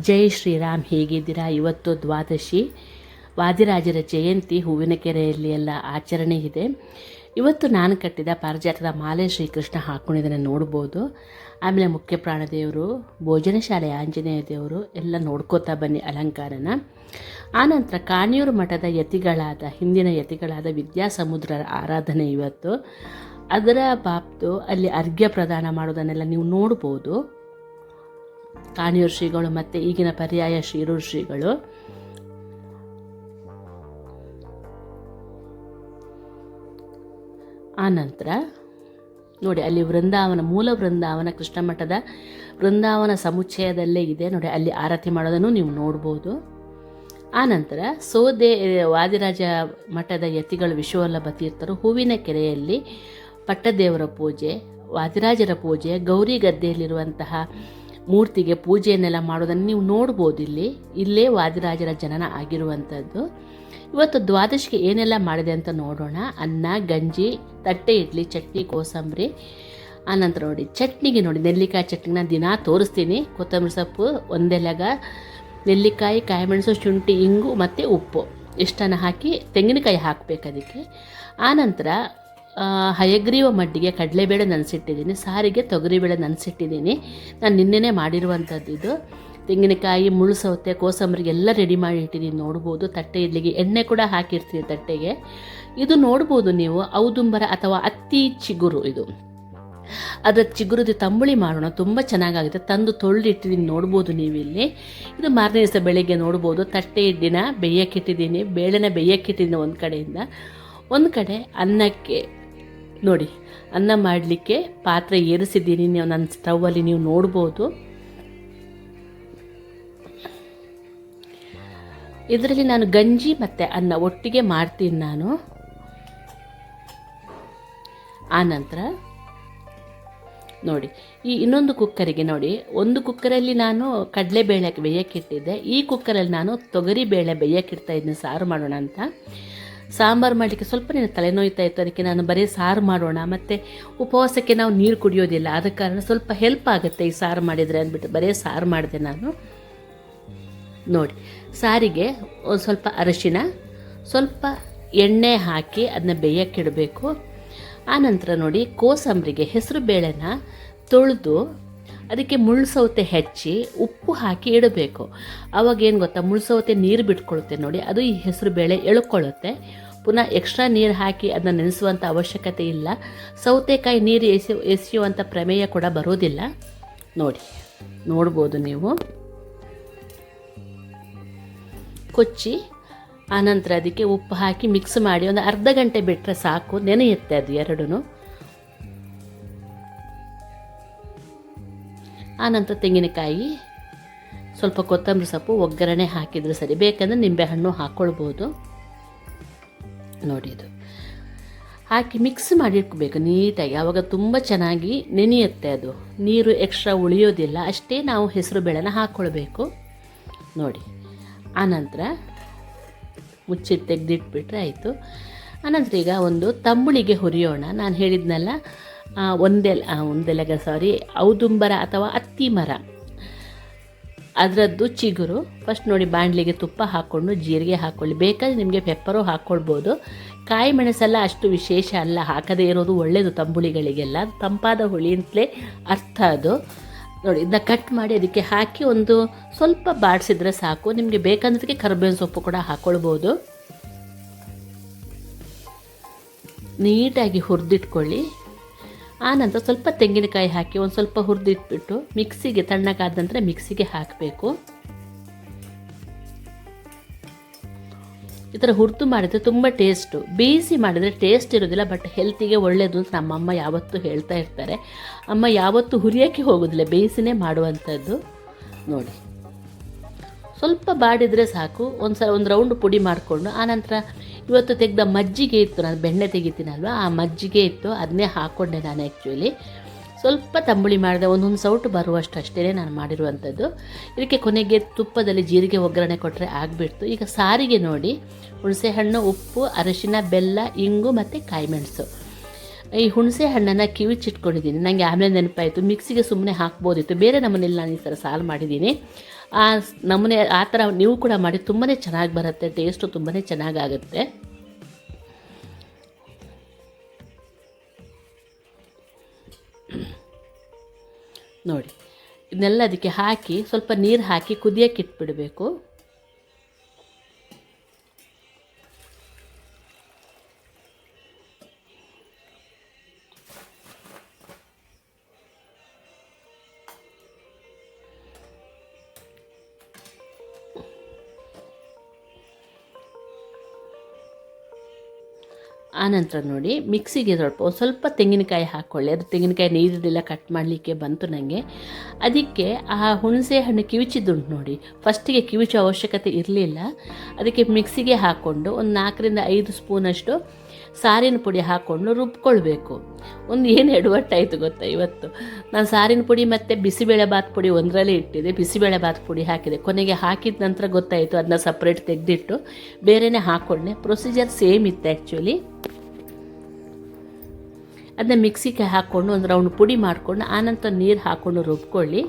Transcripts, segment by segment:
ಜೈ ಶ್ರೀರಾಮ್. ಹೇಗಿದ್ದೀರಾ? ಇವತ್ತು ದ್ವಾದಶಿ, ವಾದಿರಾಜರ ಜಯಂತಿ. ಹೂವಿನಕೆರೆಯಲ್ಲಿ ಎಲ್ಲ ಆಚರಣೆ ಇದೆ. ಇವತ್ತು ನಾನು ಕಟ್ಟಿದ ಪಾರಿಜಾತದ ಮಾಲೆ ಶ್ರೀಕೃಷ್ಣ ಹಾಕ್ಕೊಂಡಿದ್ದನ್ನು ನೋಡ್ಬೋದು. ಆಮೇಲೆ ಮುಖ್ಯ ಪ್ರಾಣದೇವರು, ಭೋಜನ ಶಾಲೆ ಆಂಜನೇಯ ದೇವರು ಎಲ್ಲ ನೋಡ್ಕೋತಾ ಬನ್ನಿ ಅಲಂಕಾರನ. ಆನಂತರ ಕಾಣಿಯೂರು ಮಠದ ಯತಿಗಳಾದ, ಹಿಂದಿನ ಯತಿಗಳಾದ ವಿದ್ಯಾಸಮುದ್ರರ ಆರಾಧನೆ ಇವತ್ತು. ಅದರ ಬಾಪ್ತು ಅಲ್ಲಿ ಅರ್ಘ್ಯ ಪ್ರದಾನ ಮಾಡೋದನ್ನೆಲ್ಲ ನೀವು ನೋಡ್ಬೋದು. ಕಾಣಿಯೂರು ಶ್ರೀಗಳು ಮತ್ತು ಈಗಿನ ಪರ್ಯಾಯ ಶಿರೂರು ಶ್ರೀಗಳು. ಆನಂತರ ನೋಡಿ, ಅಲ್ಲಿ ವೃಂದಾವನ, ಮೂಲ ವೃಂದಾವನ ಕೃಷ್ಣ ಮಠದ ವೃಂದಾವನ ಸಮುಚ್ಚಯದಲ್ಲೇ ಇದೆ ನೋಡಿ. ಅಲ್ಲಿ ಆರತಿ ಮಾಡೋದನ್ನು ನೀವು ನೋಡ್ಬೋದು. ಆನಂತರ ವಾದಿರಾಜ ಮಠದ ಯತಿಗಳು ವಿಶ್ವವಲ್ಲಭ ತೀರ್ಥರು ಹೂವಿನ ಕೆರೆಯಲ್ಲಿ ಪಟ್ಟದೇವರ ಪೂಜೆ, ವಾದಿರಾಜರ ಪೂಜೆ, ಗೌರಿ ಗದ್ದೆಯಲ್ಲಿರುವಂತಹ ಮೂರ್ತಿಗೆ ಪೂಜೆಯನ್ನೆಲ್ಲ ಮಾಡೋದನ್ನು ನೀವು ನೋಡ್ಬೋದು. ಇಲ್ಲೇ ವಾದಿರಾಜರ ಜನನ ಆಗಿರುವಂಥದ್ದು. ಇವತ್ತು ದ್ವಾದಶಿಗೆ ಏನೆಲ್ಲ ಮಾಡಿದೆ ಅಂತ ನೋಡೋಣ. ಅನ್ನ, ಗಂಜಿ, ತಟ್ಟೆ ಇಡ್ಲಿ, ಚಟ್ನಿ, ಕೋಸಂಬರಿ. ಆನಂತರ ನೋಡಿ ಚಟ್ನಿಗೆ ನೋಡಿ, ನೆಲ್ಲಿಕಾಯಿ ಚಟ್ನಿನ ದಿನ ತೋರಿಸ್ತೀನಿ. ಕೊತ್ತಂಬರಿ ಸೊಪ್ಪು, ಒಂದೆಲಗ, ನೆಲ್ಲಿಕಾಯಿ, ಕಾಯಿಮೆಣಸು, ಶುಂಠಿ, ಇಂಗು ಮತ್ತು ಉಪ್ಪು ಇಷ್ಟನ್ನು ಹಾಕಿ ತೆಂಗಿನಕಾಯಿ ಹಾಕಬೇಕು ಅದಕ್ಕೆ. ಆನಂತರ ಹಯಗ್ರೀವ ಮಡ್ಡಿಗೆ ಕಡಲೆಬೇಳೆ ನೆನೆಸಿಟ್ಟಿದ್ದೀನಿ, ಸಾರಿಗೆ ತೊಗರಿಬೇಳೆ ನೆನೆಸಿಟ್ಟಿದ್ದೀನಿ. ನಾನು ನಿನ್ನೆನೇ ಮಾಡಿರುವಂಥದ್ದು ಇದು. ತೆಂಗಿನಕಾಯಿ, ಮುಳ್ಳು ಸೌತೆ, ಕೋಸಂಬರಿಗೆ ಎಲ್ಲ ರೆಡಿ ಮಾಡಿ ಇಟ್ಟಿದ್ದೀನಿ ನೋಡ್ಬೋದು. ತಟ್ಟೆ ಇಡ್ಲಿಗೆ ಎಣ್ಣೆ ಕೂಡ ಹಾಕಿರ್ತೀನಿ ತಟ್ಟೆಗೆ. ಇದು ನೋಡ್ಬೋದು ನೀವು, ಔದುಂಬರ ಅಥವಾ ಅತ್ತಿ ಚಿಗುರು. ಇದು ಅದರ ಚಿಗುರುದು ತಂಬುಳಿ ಮಾಡೋಣ, ತುಂಬ ಚೆನ್ನಾಗಾಗುತ್ತೆ. ತಂದು ತೊಳೆದಿಟ್ಟಿದ್ದೀನಿ ನೋಡ್ಬೋದು ನೀವಿಲ್ಲಿ. ಇದು ಮಾರನೇ ದಿವಸ ಬೆಳಗ್ಗೆ ನೋಡ್ಬೋದು. ತಟ್ಟೆ ಇಡ್ಡಿನ ಬೇಯಕ್ಕಿಟ್ಟಿದ್ದೀನಿ, ಬೇಳೆನ ಬೇಯಕ್ಕಿಟ್ಟಿದ್ದೀನಿ ಒಂದು ಕಡೆಯಿಂದ. ಒಂದು ಕಡೆ ಅನ್ನಕ್ಕೆ ನೋಡಿ, ಅನ್ನ ಮಾಡಲಿಕ್ಕೆ ಪಾತ್ರೆ ಏರಿಸಿದ್ದೀನಿ ನನ್ನ ಸ್ಟವ್ವಲ್ಲಿ, ನೀವು ನೋಡ್ಬೋದು. ಇದರಲ್ಲಿ ನಾನು ಗಂಜಿ ಮತ್ತು ಅನ್ನ ಒಟ್ಟಿಗೆ ಮಾಡ್ತೀನಿ ನಾನು. ಆನಂತರ ನೋಡಿ, ಈ ಇನ್ನೊಂದು ಕುಕ್ಕರಿಗೆ ನೋಡಿ, ಒಂದು ಕುಕ್ಕರಲ್ಲಿ ನಾನು ಕಡಲೆಬೇಳೆ ಬೇಯಕ್ಕಿಟ್ಟಿದ್ದೆ. ಈ ಕುಕ್ಕರಲ್ಲಿ ನಾನು ತೊಗರಿಬೇಳೆ ಬೇಯಕ್ಕಿಡ್ತಾ ಇದ್ದೀನಿ ಸಾರು ಮಾಡೋಣ ಅಂತ. ಸಾಂಬಾರು ಮಾಡಲಿಕ್ಕೆ ಸ್ವಲ್ಪ ತಲೆನೋಯ್ತಾ ಇತ್ತು, ಅದಕ್ಕೆ ನಾನು ಬರೀ ಸಾರು ಮಾಡೋಣ, ಮತ್ತು ಉಪವಾಸಕ್ಕೆ ನಾವು ನೀರು ಕುಡಿಯೋದಿಲ್ಲ, ಆದ ಕಾರಣ ಸ್ವಲ್ಪ ಹೆಲ್ಪ್ ಆಗುತ್ತೆ ಈ ಸಾರು ಮಾಡಿದರೆ ಅಂದ್ಬಿಟ್ಟು ಬರೀ ಸಾರು ಮಾಡಿದೆ ನಾನು. ನೋಡಿ, ಸಾರಿಗೆ ಒಂದು ಸ್ವಲ್ಪ ಅರಿಶಿನ, ಸ್ವಲ್ಪ ಎಣ್ಣೆ ಹಾಕಿ ಅದನ್ನ ಬೇಯಕ್ಕಿಡಬೇಕು. ಆನಂತರ ನೋಡಿ, ಕೋಸಂಬರಿಗೆ ಹೆಸರು ಬೇಳೆನ ತೊಳೆದು ಅದಕ್ಕೆ ಮುಳ್ಳು ಸೌತೆ ಹೆಚ್ಚಿ ಉಪ್ಪು ಹಾಕಿ ಇಡಬೇಕು. ಅವಾಗೇನು ಗೊತ್ತಾ, ಮುಳ್ಳು ಸೌತೆ ನೀರು ಬಿಟ್ಕೊಳ್ಳುತ್ತೆ ನೋಡಿ, ಅದು ಈ ಹೆಸರು ಬೇಳೆ ಎಳ್ಕೊಳ್ಳುತ್ತೆ. ಪುನಃ ಎಕ್ಸ್ಟ್ರಾ ನೀರು ಹಾಕಿ ಅದನ್ನ ನೆನೆಸುವಂಥ ಅವಶ್ಯಕತೆ ಇಲ್ಲ. ಸೌತೆಕಾಯಿ ನೀರು ಎಸೆಯುವಂಥ ಪ್ರಮೇಯ ಕೂಡ ಬರೋದಿಲ್ಲ. ನೋಡ್ಬೋದು ನೀವು. ಕೊಚ್ಚಿ ಆನಂತರ ಅದಕ್ಕೆ ಉಪ್ಪು ಹಾಕಿ ಮಿಕ್ಸ್ ಮಾಡಿ ಒಂದು ಅರ್ಧ ಗಂಟೆ ಬಿಟ್ಟರೆ ಸಾಕು, ನೆನೆಯುತ್ತೆ ಅದು ಎರಡೂ. ಆನಂತರ ತೆಂಗಿನಕಾಯಿ, ಸ್ವಲ್ಪ ಕೊತ್ತಂಬರಿ ಸೊಪ್ಪು, ಒಗ್ಗರಣೆ ಹಾಕಿದರೆ ಸರಿ. ಬೇಕಂದರೆ ನಿಂಬೆಹಣ್ಣು ಹಾಕ್ಕೊಳ್ಬೋದು. ನೋಡಿ, ಇದು ಹಾಕಿ ಮಿಕ್ಸ್ ಮಾಡಿಟ್ಕೋಬೇಕು ನೀಟಾಗಿ. ಆವಾಗ ತುಂಬ ಚೆನ್ನಾಗಿ ನೆನೆಯುತ್ತೆ ಅದು, ನೀರು ಎಕ್ಸ್ಟ್ರಾ ಉಳಿಯೋದಿಲ್ಲ. ಅಷ್ಟೇ ನಾವು ಹೆಸರು ಬೇಳೆನ ಹಾಕ್ಕೊಳ್ಬೇಕು ನೋಡಿ. ಆನಂತರ ಮುಚ್ಚಿಟ್ಟು ತೆಗೆದಿಟ್ಬಿಟ್ರೆ ಆಯಿತು. ಆನಂತರ ಈಗ ಒಂದು ತಂಬುಳಿಗೆ ಹುರಿಯೋಣ. ನಾನು ಹೇಳಿದ್ನಲ್ಲ, ಔದುಂಬರ ಅಥವಾ ಅತ್ತಿ ಮರ, ಅದರದ್ದು ಚಿಗುರು. ಫಸ್ಟ್ ನೋಡಿ, ಬಾಣಲಿಗೆ ತುಪ್ಪ ಹಾಕ್ಕೊಂಡು ಜೀರಿಗೆ ಹಾಕ್ಕೊಳ್ಳಿ. ಬೇಕಾದರೆ ನಿಮಗೆ ಪೆಪ್ಪರು ಹಾಕ್ಕೊಳ್ಬೋದು. ಕಾಯಿ ಮೆಣಸೆಲ್ಲ ಅಷ್ಟು ವಿಶೇಷ ಅಲ್ಲ, ಹಾಕದೇ ಇರೋದು ಒಳ್ಳೆಯದು ತಂಬುಳಿಗಳಿಗೆಲ್ಲ. ತಂಪಾದ ಹುಳಿ ಅಂತಲೇ ಅರ್ಥ ಅದು. ನೋಡಿ, ಇದನ್ನ ಕಟ್ ಮಾಡಿ ಅದಕ್ಕೆ ಹಾಕಿ ಒಂದು ಸ್ವಲ್ಪ ಬಾಡಿಸಿದ್ರೆ ಸಾಕು. ನಿಮಗೆ ಬೇಕಂದ್ರೆ ಕರಿಬೇವಿನ ಸೊಪ್ಪು ಕೂಡ ಹಾಕ್ಕೊಳ್ಬೋದು. ನೀಟಾಗಿ ಹುರಿದಿಟ್ಕೊಳ್ಳಿ. ಆನಂತರ ಸ್ವಲ್ಪ ತೆಂಗಿನಕಾಯಿ ಹಾಕಿ ಒಂದು ಸ್ವಲ್ಪ ಹುರಿದಿಟ್ಬಿಟ್ಟು ಮಿಕ್ಸಿಗೆ, ತಣ್ಣಗಾದ ನಂತರ ಮಿಕ್ಸಿಗೆ ಹಾಕಬೇಕು. ಈ ಥರ ಹುರಿದು ಮಾಡಿದರೆ ತುಂಬ ಟೇಸ್ಟು. ಬೇಯಿಸಿ ಮಾಡಿದರೆ ಟೇಸ್ಟ್ ಇರೋದಿಲ್ಲ, ಬಟ್ ಹೆಲ್ತಿಗೆ ಒಳ್ಳೆಯದು ಅಂತ ನಮ್ಮಮ್ಮ ಯಾವತ್ತೂ ಹೇಳ್ತಾ ಇರ್ತಾರೆ. ಅಮ್ಮ ಯಾವತ್ತೂ ಹುರಿಯೋಕ್ಕೆ ಹೋಗೋದಿಲ್ಲ, ಬೇಯಿಸಿನೇ ಮಾಡುವಂಥದ್ದು. ನೋಡಿ, ಸ್ವಲ್ಪ ಬಾಡಿದರೆ ಸಾಕು. ಒಂದು ರೌಂಡ್ ಪುಡಿ ಮಾಡಿಕೊಂಡು ಆನಂತರ ಇವತ್ತು ತೆಗೆದ ಮಜ್ಜಿಗೆ ಇತ್ತು, ನಾನು ಬೆಣ್ಣೆ ತೆಗಿತೀನಲ್ವ, ಆ ಮಜ್ಜಿಗೆ ಇತ್ತು, ಅದನ್ನೇ ಹಾಕ್ಕೊಂಡೆ ನಾನು. ಆ್ಯಕ್ಚುಲಿ ಸ್ವಲ್ಪ ತಂಬುಳಿ ಮಾಡಿದೆ, ಒಂದೊಂದು ಸೌಟು ಬರುವಷ್ಟು ಅಷ್ಟೇ ನಾನು ಮಾಡಿರುವಂಥದ್ದು. ಇದಕ್ಕೆ ಕೊನೆಗೆ ತುಪ್ಪದಲ್ಲಿ ಜೀರಿಗೆ ಒಗ್ಗರಣೆ ಕೊಟ್ಟರೆ ಆಗಿಬಿಡ್ತು. ಈಗ ಸಾರಿಗೆ ನೋಡಿ, ಹುಣಸೆಹಣ್ಣು, ಉಪ್ಪು, ಅರಿಶಿನ, ಬೆಲ್ಲ, ಇಂಗು ಮತ್ತು ಕಾಯಿಮೆಣಸು. ಈ ಹುಣಸೆ ಹಣ್ಣನ್ನು ಕಿವಿಚಿಟ್ಕೊಂಡಿದ್ದೀನಿ. ನನಗೆ ಆಮೇಲೆ ನೆನಪಾಯಿತು, ಮಿಕ್ಸಿಗೆ ಸುಮ್ಮನೆ ಹಾಕ್ಬೋದಿತ್ತು, ಬೇರೆ ನಮ್ಮನೇಲಿ ನಾನು ಈ ಥರ ಸಾರು ಮಾಡಿದ್ದೀನಿ. ನಮೂನೆ ಆ ಥರ ನೀವು ಕೂಡ ಮಾಡಿ ತುಂಬಾ ಚೆನ್ನಾಗಿ ಬರುತ್ತೆ, ಟೇಸ್ಟು ತುಂಬಾ ಚೆನ್ನಾಗಾಗುತ್ತೆ. ನೋಡಿ ಇದನ್ನೆಲ್ಲ ಅದಕ್ಕೆ ಹಾಕಿ ಸ್ವಲ್ಪ ನೀರು ಹಾಕಿ ಕುದಿಯೋಕ್ಕೆ ಇಟ್ಬಿಡಬೇಕು. ಆನಂತರ ನೋಡಿ ಮಿಕ್ಸಿಗೆ ಸ್ವಲ್ಪ ತೆಂಗಿನಕಾಯಿ ಹಾಕ್ಕೊಳ್ಳಿ. ಅದು ತೆಂಗಿನಕಾಯಿ ನೀರಿಲ್ಲ ಕಟ್ ಮಾಡಲಿಕ್ಕೆ ಬಂತು ನನಗೆ. ಅದಕ್ಕೆ ಆ ಹುಣಸೆ ಹಣ್ಣು ಕಿವುಚಿದ್ದುಂಟು ನೋಡಿ, ಫಸ್ಟಿಗೆ ಕಿವುಚೋ ಅವಶ್ಯಕತೆ ಇರಲಿಲ್ಲ. ಅದಕ್ಕೆ ಮಿಕ್ಸಿಗೆ ಹಾಕ್ಕೊಂಡು ಒಂದು 4-5 ಸ್ಪೂನಷ್ಟು ಸಾರಿನ ಪುಡಿ ಹಾಕ್ಕೊಂಡು ರುಬ್ಕೊಳ್ಬೇಕು. ಏನು ಎಡವಟ್ಟಾಯಿತು ಗೊತ್ತಾ, ಇವತ್ತು ನಾನು ಸಾರಿನ ಪುಡಿ ಮತ್ತು ಬಿಸಿಬೇಳೆಬಾತ್ ಪುಡಿ ಒಂದರಲ್ಲೇ ಇಟ್ಟಿದ್ದೆ, ಬಿಸಿಬೇಳೆಬಾತ್ ಪುಡಿ ಹಾಕಿದೆ. ಕೊನೆಗೆ ಹಾಕಿದ ನಂತರ ಗೊತ್ತಾಯಿತು, ಅದನ್ನ ಸಪ್ರೇಟ್ ತೆಗೆದಿಟ್ಟು ಬೇರೆಯೇ ಹಾಕ್ಕೊಂಡೆ. ಪ್ರೊಸೀಜರ್ ಸೇಮ್ ಇತ್ತು ಆ್ಯಕ್ಚುಲಿ. ಅದನ್ನ ಮಿಕ್ಸಿಗೆ ಹಾಕ್ಕೊಂಡು ಒಂದು ರೌಂಡ್ ಪುಡಿ ಮಾಡಿಕೊಂಡು ಆನಂತರ ನೀರು ಹಾಕ್ಕೊಂಡು ರುಬ್ಕೊಳ್ಳಿ.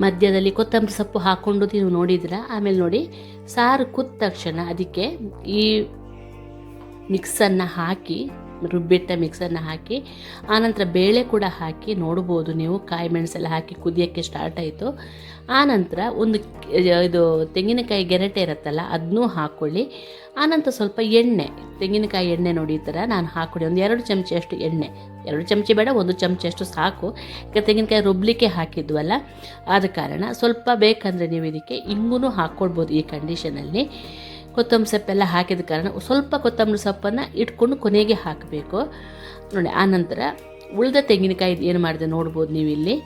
ಮಧ್ಯದಲ್ಲಿ ಕೊತ್ತಂಬರಿ ಸೊಪ್ಪು ಹಾಕ್ಕೊಂಡು ನೀವು ನೋಡಿದ್ರ. ಆಮೇಲೆ ನೋಡಿ ಸಾರು ಕುದ್ದ ತಕ್ಷಣ ಅದಕ್ಕೆ ಈ ಮಿಕ್ಸನ್ನು ಹಾಕಿ, ರುಬ್ಬಿಟ್ಟ ಮಿಕ್ಸನ್ನು ಹಾಕಿ ಆನಂತರ ಬೇಳೆ ಕೂಡ ಹಾಕಿ ನೋಡ್ಬೋದು ನೀವು. ಕಾಯಿ ಮೆಣಸೆಲ್ಲ ಹಾಕಿ ಕುದಿಯೋಕ್ಕೆ ಸ್ಟಾರ್ಟ್ ಆಯಿತು. ಆನಂತರ ಒಂದು ಇದು ತೆಂಗಿನಕಾಯಿ ಗೆರಟೆ ಇರುತ್ತಲ್ಲ ಅದನ್ನೂ ಹಾಕ್ಕೊಳ್ಳಿ. ಆನಂತರ ಸ್ವಲ್ಪ ಎಣ್ಣೆ, ತೆಂಗಿನಕಾಯಿ ಎಣ್ಣೆ ನೋಡಿ ಈ ಥರ ನಾನು ಹಾಕ್ಕೊಳ್ಳಿ. ಒಂದು 2 ಚಮಚೆಯಷ್ಟು ಎಣ್ಣೆ, 2 ಚಮಚೆ ಬೇಡ, 1 ಚಮಚೆಯಷ್ಟು ಸಾಕು. ಈಗ ತೆಂಗಿನಕಾಯಿ ರುಬ್ಲಿಕ್ಕೆ ಹಾಕಿದ್ವಲ್ಲ, ಆದ ಕಾರಣ ಸ್ವಲ್ಪ ಬೇಕಂದರೆ ನೀವು ಇದಕ್ಕೆ ಇಂಗುನೂ ಹಾಕ್ಕೊಳ್ಬೋದು ಈ ಕಂಡೀಷನಲ್ಲಿ. ಕೊತ್ತಂಬರಿ ಸೊಪ್ಪೆಲ್ಲ ಹಾಕಿದ ಕಾರಣ ಸ್ವಲ್ಪ ಕೊತ್ತಂಬರಿ ಸೊಪ್ಪನ್ನು ಇಟ್ಕೊಂಡು ಕೊನೆಗೆ ಹಾಕಬೇಕು ನೋಡಿ. ಆನಂತರ ಉಳಿದ ತೆಂಗಿನಕಾಯಿ ಏನು ಮಾಡಿದೆ ನೋಡ್ಬೋದು ನೀವು ಇಲ್ಲಿ.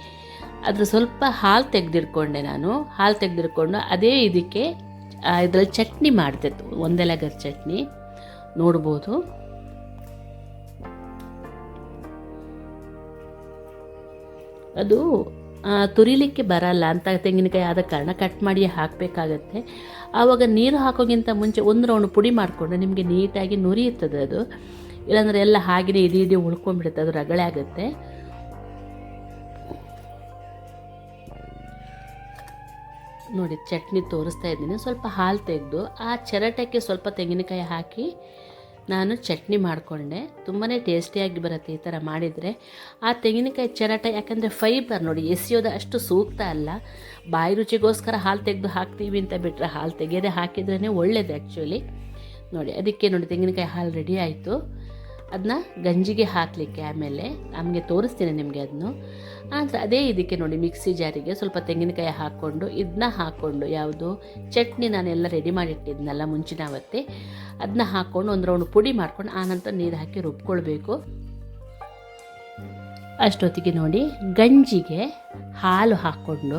ಅದ್ರ ಸ್ವಲ್ಪ ಹಾಲು ತೆಗೆದಿಟ್ಕೊಂಡೆ ನಾನು. ಹಾಲು ತೆಗೆದಿಟ್ಕೊಂಡು ಅದೇ ಇದಕ್ಕೆ ಇದರಲ್ಲಿ ಚಟ್ನಿ ಮಾಡಿದೆ, ಒಂದೆಲಗರ ಚಟ್ನಿ ನೋಡ್ಬೋದು. ಅದು ತುರಿಲಿಕ್ಕೆ ಬರಲ್ಲ ಅಂತ ತೆಂಗಿನಕಾಯಿ ಆದ ಕಾರಣ ಕಟ್ ಮಾಡಿ ಹಾಕಬೇಕಾಗತ್ತೆ. ಆವಾಗ ನೀರು ಹಾಕೋಕ್ಕಿಂತ ಮುಂಚೆ ಒಂದು ರೌಂಡ್ ಪುಡಿ ಮಾಡಿಕೊಂಡ್ರೆ ನಿಮಗೆ ನೀಟಾಗಿ ನುರಿಯುತ್ತದೆ ಅದು. ಇಲ್ಲಾಂದರೆ ಎಲ್ಲ ಹಾಗೆಯೇ ಇಡೀ ಉಳ್ಕೊಂಡ್ಬಿಡುತ್ತೆ, ಅದು ರಗಳೆ ಆಗುತ್ತೆ. ನೋಡಿ ಚಟ್ನಿ ತೋರಿಸ್ತಾ ಇದ್ದೀನಿ. ಸ್ವಲ್ಪ ಹಾಲು ತೆಗೆದು ಆ ಚಿರಟಕ್ಕೆ ಸ್ವಲ್ಪ ತೆಂಗಿನಕಾಯಿ ಹಾಕಿ ನಾನು ಚಟ್ನಿ ಮಾಡಿಕೊಂಡೆ. ತುಂಬಾ ಟೇಸ್ಟಿಯಾಗಿ ಬರುತ್ತೆ ಈ ಥರ ಮಾಡಿದರೆ. ಆ ತೆಂಗಿನಕಾಯಿ ಚಿರಟ ಯಾಕಂದರೆ ಫೈಬರ್ ನೋಡಿ, ಎಸೆಯೋದು ಅಷ್ಟು ಸೂಕ್ತ ಅಲ್ಲ. ಬಾಯಿ ರುಚಿಗೋಸ್ಕರ ಹಾಲು ತೆಗೆದು ಹಾಕ್ತೀವಿ ಅಂತ ಬಿಟ್ಟರೆ ಹಾಲು ತೆಗೆಯದೆ ಹಾಕಿದ್ರೇ ಒಳ್ಳೆಯದು ಆ್ಯಕ್ಚುಲಿ. ನೋಡಿ ಅದಕ್ಕೆ ನೋಡಿ ತೆಂಗಿನಕಾಯಿ ಹಾಲು ರೆಡಿ ಆಯಿತು. ಅದನ್ನ ಗಂಜಿಗೆ ಹಾಕಲಿಕ್ಕೆ ಆಮೇಲೆ ನಮಗೆ ತೋರಿಸ್ತೀನಿ ನಿಮಗೆ ಅದನ್ನು. ಆದರೆ ಅದೇ ಇದಕ್ಕೆ ನೋಡಿ ಮಿಕ್ಸಿ ಜಾರಿಗೆ ಸ್ವಲ್ಪ ತೆಂಗಿನಕಾಯಿ ಹಾಕ್ಕೊಂಡು ಇದನ್ನ ಹಾಕ್ಕೊಂಡು ಯಾವುದು ಚಟ್ನಿ ನಾನೆಲ್ಲ ರೆಡಿ ಮಾಡಿಟ್ಟಿದ್ನಲ್ಲ ಮುಂಚಿನ ಅವತ್ತೇ, ಅದನ್ನ ಹಾಕ್ಕೊಂಡು ಒಂದು ರೌಂಡ್ ಪುಡಿ ಮಾಡ್ಕೊಂಡು ಆನಂತರ ನೀರು ಹಾಕಿ ರುಬ್ಕೊಳ್ಬೇಕು. ಅಷ್ಟೊತ್ತಿಗೆ ನೋಡಿ ಗಂಜಿಗೆ ಹಾಲು ಹಾಕ್ಕೊಂಡು,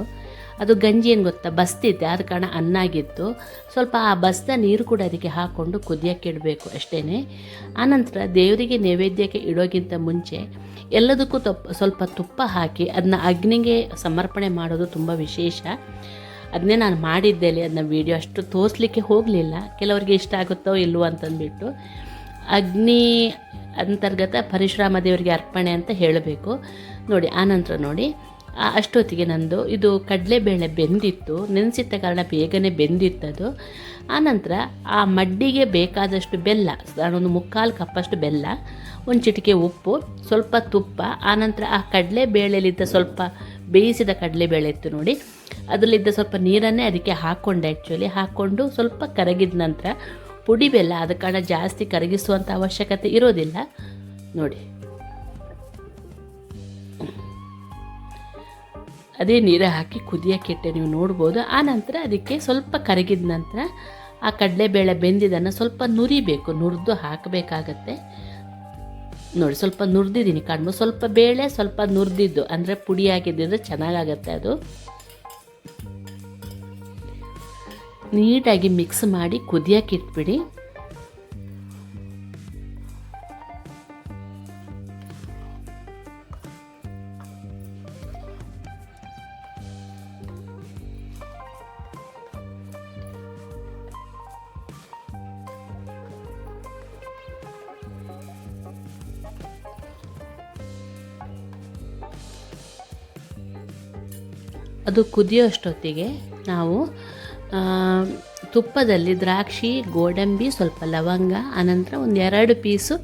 ಅದು ಗಂಜಿ ಏನು ಗೊತ್ತಾ ಬಸ್ತಿದ್ದೆ, ಆದ ಕಾರಣ ಅನ್ನಾಗಿತ್ತು. ಸ್ವಲ್ಪ ಆ ಬಸ್ದ ನೀರು ಕೂಡ ಅದಕ್ಕೆ ಹಾಕ್ಕೊಂಡು ಕುದಿಯೋಕ್ಕೆ ಇಡಬೇಕು ಅಷ್ಟೇ. ಆನಂತರ ದೇವರಿಗೆ ನೈವೇದ್ಯಕ್ಕೆ ಇಡೋಕ್ಕಿಂತ ಮುಂಚೆ ಎಲ್ಲದಕ್ಕೂ ಸ್ವಲ್ಪ ತುಪ್ಪ ಹಾಕಿ ಅದನ್ನ ಅಗ್ನಿಗೆ ಸಮರ್ಪಣೆ ಮಾಡೋದು ತುಂಬ ವಿಶೇಷ. ಅದನ್ನೇ ನಾನು ಮಾಡಿದ್ದೇಲೆ, ಅದನ್ನ ವೀಡಿಯೋ ಅಷ್ಟು ತೋರಿಸ್ಲಿಕ್ಕೆ ಹೋಗಲಿಲ್ಲ, ಕೆಲವರಿಗೆ ಇಷ್ಟ ಆಗುತ್ತೋ ಇಲ್ವೋ ಅಂತಂದ್ಬಿಟ್ಟು. ಅಗ್ನಿ ಅಂತರ್ಗತ ಪರಶುರಾಮ ದೇವರಿಗೆ ಅರ್ಪಣೆ ಅಂತ ಹೇಳಬೇಕು ನೋಡಿ. ಆನಂತರ ನೋಡಿ ಅಷ್ಟೊತ್ತಿಗೆ ನಂದು ಇದು ಕಡಲೆಬೇಳೆ ಬೆಂದಿತ್ತು, ನೆನೆಸಿಟ್ಟ ಕಾರಣ ಬೇಗನೆ ಬೆಂದಿತ್ತದು. ಆನಂತರ ಆ ಮಡ್ಡಿಗೆ ಬೇಕಾದಷ್ಟು ಬೆಲ್ಲ, ನಾನೊಂದು 3/4 ಕಪ್ಪಷ್ಟು ಬೆಲ್ಲ, ಒಂದು ಚಿಟಿಕೆ ಉಪ್ಪು, ಸ್ವಲ್ಪ ತುಪ್ಪ, ಆನಂತರ ಆ ಕಡಲೆಬೇಳೆಲಿದ್ದ ಸ್ವಲ್ಪ ಬೇಯಿಸಿದ ಕಡಲೆಬೇಳೆ ಇತ್ತು ನೋಡಿ, ಅದರಲ್ಲಿದ್ದ ಸ್ವಲ್ಪ ನೀರನ್ನೇ ಅದಕ್ಕೆ ಹಾಕ್ಕೊಂಡೆ ಆ್ಯಕ್ಚುಲಿ. ಹಾಕ್ಕೊಂಡು ಸ್ವಲ್ಪ ಕರಗಿದ ನಂತರ ಪುಡಿ ಬೆಲ್ಲ, ಆದ ಕಾರಣ ಜಾಸ್ತಿ ಕರಗಿಸುವಂಥ ಅವಶ್ಯಕತೆ ಇರೋದಿಲ್ಲ ನೋಡಿ. ಅದೇ ನೀರು ಹಾಕಿ ಕುದಿಯೋಕ್ಕಿಟ್ಟೆ ನೀವು ನೋಡ್ಬೋದು. ಆನಂತರ ಅದಕ್ಕೆ ಸ್ವಲ್ಪ ಕರಗಿದ ನಂತರ ಆ ಕಡಲೆಬೇಳೆ ಬೆಂದಿದ್ದನ್ನು ಸ್ವಲ್ಪ ನುರಿಬೇಕು, ನುರಿದು ಹಾಕಬೇಕಾಗತ್ತೆ ನೋಡಿ. ಸ್ವಲ್ಪ ನುರಿದಿದ್ದೀನಿ ಕಾಣ್ಬೋದು, ಸ್ವಲ್ಪ ಬೇಳೆ ಸ್ವಲ್ಪ ನುರಿದಿದ್ದು ಅಂದರೆ ಪುಡಿ ಹಾಕಿದ್ದಿದ್ರೆ ಚೆನ್ನಾಗಾಗತ್ತೆ. ಅದು ನೀಟಾಗಿ ಮಿಕ್ಸ್ ಮಾಡಿ ಕುದಿಯೋಕೆ ಇಟ್ಬಿಡಿ. ಅದು ಕುದಿಯೋ ಅಷ್ಟೊತ್ತಿಗೆ ನಾವು ತುಪ್ಪದಲ್ಲಿ ದ್ರಾಕ್ಷಿ, ಗೋಡಂಬಿ, ಸ್ವಲ್ಪ ಲವಂಗ, ಆನಂತರ ಒಂದು 2 ಪೀಸು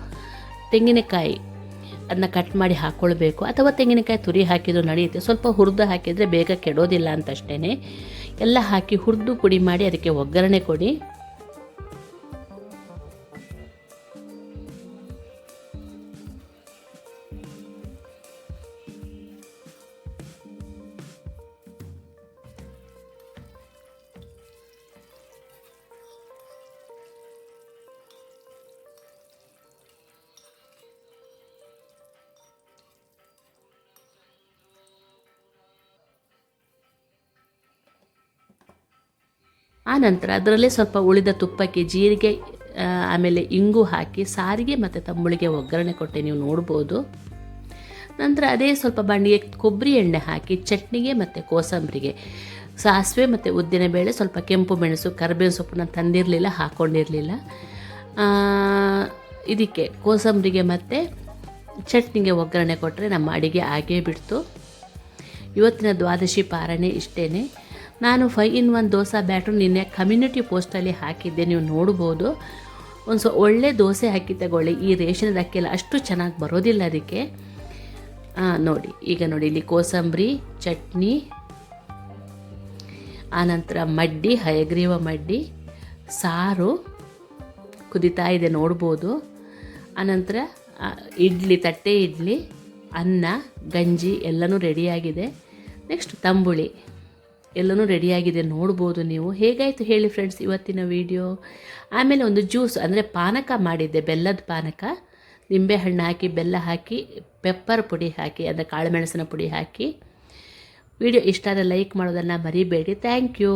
ತೆಂಗಿನಕಾಯಿ ಅದನ್ನ ಕಟ್ ಮಾಡಿ ಹಾಕ್ಕೊಳ್ಬೇಕು. ಅಥವಾ ತೆಂಗಿನಕಾಯಿ ತುರಿ ಹಾಕಿದ್ರು ನಡೆಯುತ್ತೆ. ಸ್ವಲ್ಪ ಹುರಿದು ಹಾಕಿದರೆ ಬೇಗ ಕೆಡೋದಿಲ್ಲ ಅಂತಷ್ಟೇ. ಎಲ್ಲ ಹಾಕಿ ಹುರಿದು ಪುಡಿ ಮಾಡಿ ಅದಕ್ಕೆ ಒಗ್ಗರಣೆ ಕೊಡಿ. ಆನಂತರ ಅದರಲ್ಲೇ ಸ್ವಲ್ಪ ಉಳಿದ ತುಪ್ಪಕ್ಕೆ ಜೀರಿಗೆ ಆಮೇಲೆ ಇಂಗು ಹಾಕಿ ಸಾರಿಗೆ ಮತ್ತು ತಂಬುಳಿಗೆ ಒಗ್ಗರಣೆ ಕೊಟ್ಟೆ ನೀವು ನೋಡ್ಬೋದು. ನಂತರ ಅದೇ ಸ್ವಲ್ಪ ಬಾಣಲಿಗೆ ಕೊಬ್ಬರಿ ಎಣ್ಣೆ ಹಾಕಿ ಚಟ್ನಿಗೆ ಮತ್ತು ಕೋಸಂಬರಿಗೆ ಸಾಸಿವೆ ಮತ್ತು ಉದ್ದಿನಬೇಳೆ, ಸ್ವಲ್ಪ ಕೆಂಪು ಮೆಣಸು, ಕರಿಬೇವು ಸೊಪ್ಪು ನಾನು ತಂದಿರಲಿಲ್ಲ, ಹಾಕ್ಕೊಂಡಿರಲಿಲ್ಲ. ಇದಕ್ಕೆ ಕೋಸಂಬರಿಗೆ ಮತ್ತು ಚಟ್ನಿಗೆ ಒಗ್ಗರಣೆ ಕೊಟ್ಟರೆ ನಮ್ಮ ಅಡಿಗೆ ಆಗೇ ಬಿಡ್ತು. ಇವತ್ತಿನ ದ್ವಾದಶಿ ಪಾರಣೆ ಇಷ್ಟೇ. ನಾನು 5-in-1 ದೋಸೆ ಬ್ಯಾಟ್ರು ನಿನ್ನೆ ಕಮ್ಯುನಿಟಿ ಪೋಸ್ಟಲ್ಲಿ ಹಾಕಿದ್ದೆ, ನೀವು ನೋಡ್ಬೋದು. ಒಂದು ಒಳ್ಳೆ ದೋಸೆ ಹಾಕಿ ತಗೊಳ್ಳಿ. ಈ ರೇಷನ್ ಅಕ್ಕಿಲ್ಲ ಅಷ್ಟು ಚೆನ್ನಾಗಿ ಬರೋದಿಲ್ಲ ಅದಕ್ಕೆ. ನೋಡಿ, ಈಗ ನೋಡಿ ಇಲ್ಲಿ ಕೋಸಂಬರಿ, ಚಟ್ನಿ, ಆನಂತರ ಮಡ್ಡಿ, ಹಯಗ್ರೀವ ಮಡ್ಡಿ, ಸಾರು ಕುದಿತಾ ಇದೆ ನೋಡ್ಬೋದು. ಆನಂತರ ಇಡ್ಲಿ, ತಟ್ಟೆ ಇಡ್ಲಿ, ಅನ್ನ, ಗಂಜಿ ಎಲ್ಲನೂ ರೆಡಿಯಾಗಿದೆ. ನೆಕ್ಸ್ಟ್ ತಂಬುಳಿ ಎಲ್ಲನೂ ರೆಡಿಯಾಗಿದೆ ನೋಡ್ಬೋದು ನೀವು. ಹೇಗಾಯಿತು ಹೇಳಿ ಫ್ರೆಂಡ್ಸ್ ಇವತ್ತಿನ ವಿಡಿಯೋ. ಆಮೇಲೆ ಒಂದು ಜ್ಯೂಸ್ ಅಂದರೆ ಪಾನಕ ಮಾಡಿದ್ದೆ, ಬೆಲ್ಲದ ಪಾನಕ, ನಿಂಬೆಹಣ್ಣು ಹಾಕಿ, ಬೆಲ್ಲ ಹಾಕಿ, ಪೆಪ್ಪರ್ ಪುಡಿ ಹಾಕಿ, ಅಂದರೆ ಕಾಳುಮೆಣಸಿನ ಪುಡಿ ಹಾಕಿ. ವಿಡಿಯೋ ಇಷ್ಟ ಆದರೆ ಲೈಕ್ ಮಾಡೋದನ್ನು ಮರಿಬೇಡಿ. Thank you.